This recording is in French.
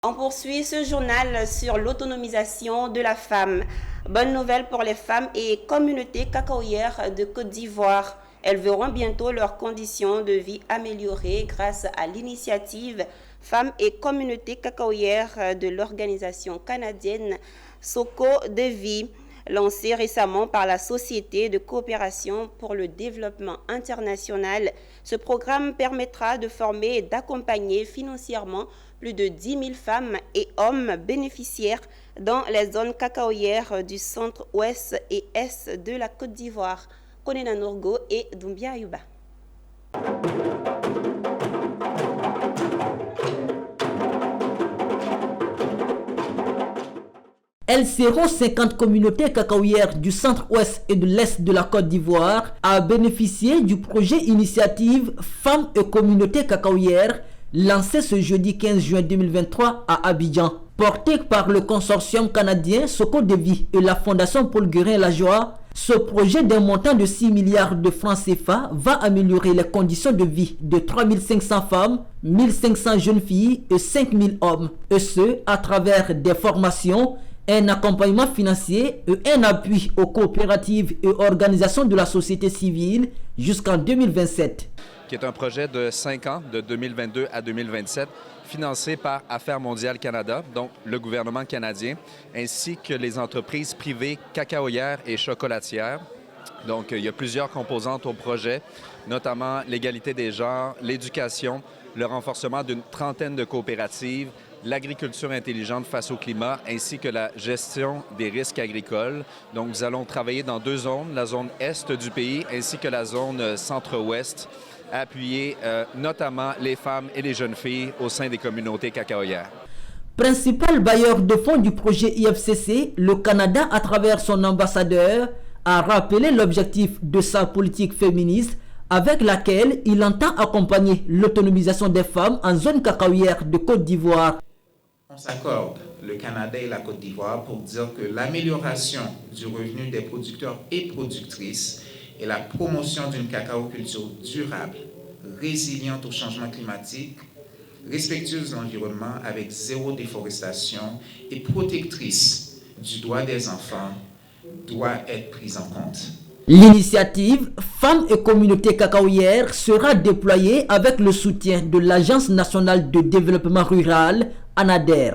On poursuit ce journal sur l'autonomisation de la femme. Bonne nouvelle pour les femmes et communautés cacaoyères de Côte d'Ivoire. Elles verront bientôt leurs conditions de vie améliorées grâce à l'initiative Femmes et communautés cacaoyères de l'organisation canadienne Soko de Vie, lancée récemment par la Société de coopération pour le développement international. Ce programme permettra de former et d'accompagner financièrement plus de 10 000 femmes et hommes bénéficiaires dans les zones cacaoyères du centre, ouest et est de la Côte d'Ivoire. Konena Nourgo et Doumbia Ayuba. Elles seront 50 communautés cacaoyères du centre-ouest et de l'est de la Côte d'Ivoire à bénéficier du projet initiative Femmes et communautés cacaoyères lancé ce jeudi 15 juin 2023 à Abidjan. Porté par le consortium canadien Soko de Vie et la Fondation Paul Guérin-Lajoie, ce projet d'un montant de 6 milliards de francs CFA va améliorer les conditions de vie de 3500 femmes, 1500 jeunes filles et 5000 hommes, et ce à travers des formations, un accompagnement financier et un appui aux coopératives et organisations de la société civile jusqu'en 2027. Qui est un projet de 5 ans, de 2022 à 2027, financé par Affaires mondiales Canada, donc le gouvernement canadien, ainsi que les entreprises privées cacaoyères et chocolatières. Donc, il y a plusieurs composantes au projet, notamment l'égalité des genres, l'éducation, le renforcement d'une trentaine de coopératives, l'agriculture intelligente face au climat, ainsi que la gestion des risques agricoles. Donc, nous allons travailler dans 2 zones, la zone est du pays ainsi que la zone centre-ouest, à appuyer notamment les femmes et les jeunes filles au sein des communautés cacaoyères. Principal bailleur de fonds du projet IFCC, le Canada, à travers son ambassadeur, a rappelé l'objectif de sa politique féministe avec laquelle il entend accompagner l'autonomisation des femmes en zone cacaoyère de Côte d'Ivoire. On s'accorde, le Canada et la Côte d'Ivoire, pour dire que l'amélioration du revenu des producteurs et productrices et la promotion d'une cacaoculture durable, résiliente au changement climatique, respectueuse de l'environnement avec zéro déforestation et protectrice du droit des enfants doit être prise en compte. L'initiative Femmes et communautés cacaoyères sera déployée avec le soutien de l'Agence nationale de développement rural, ANADER.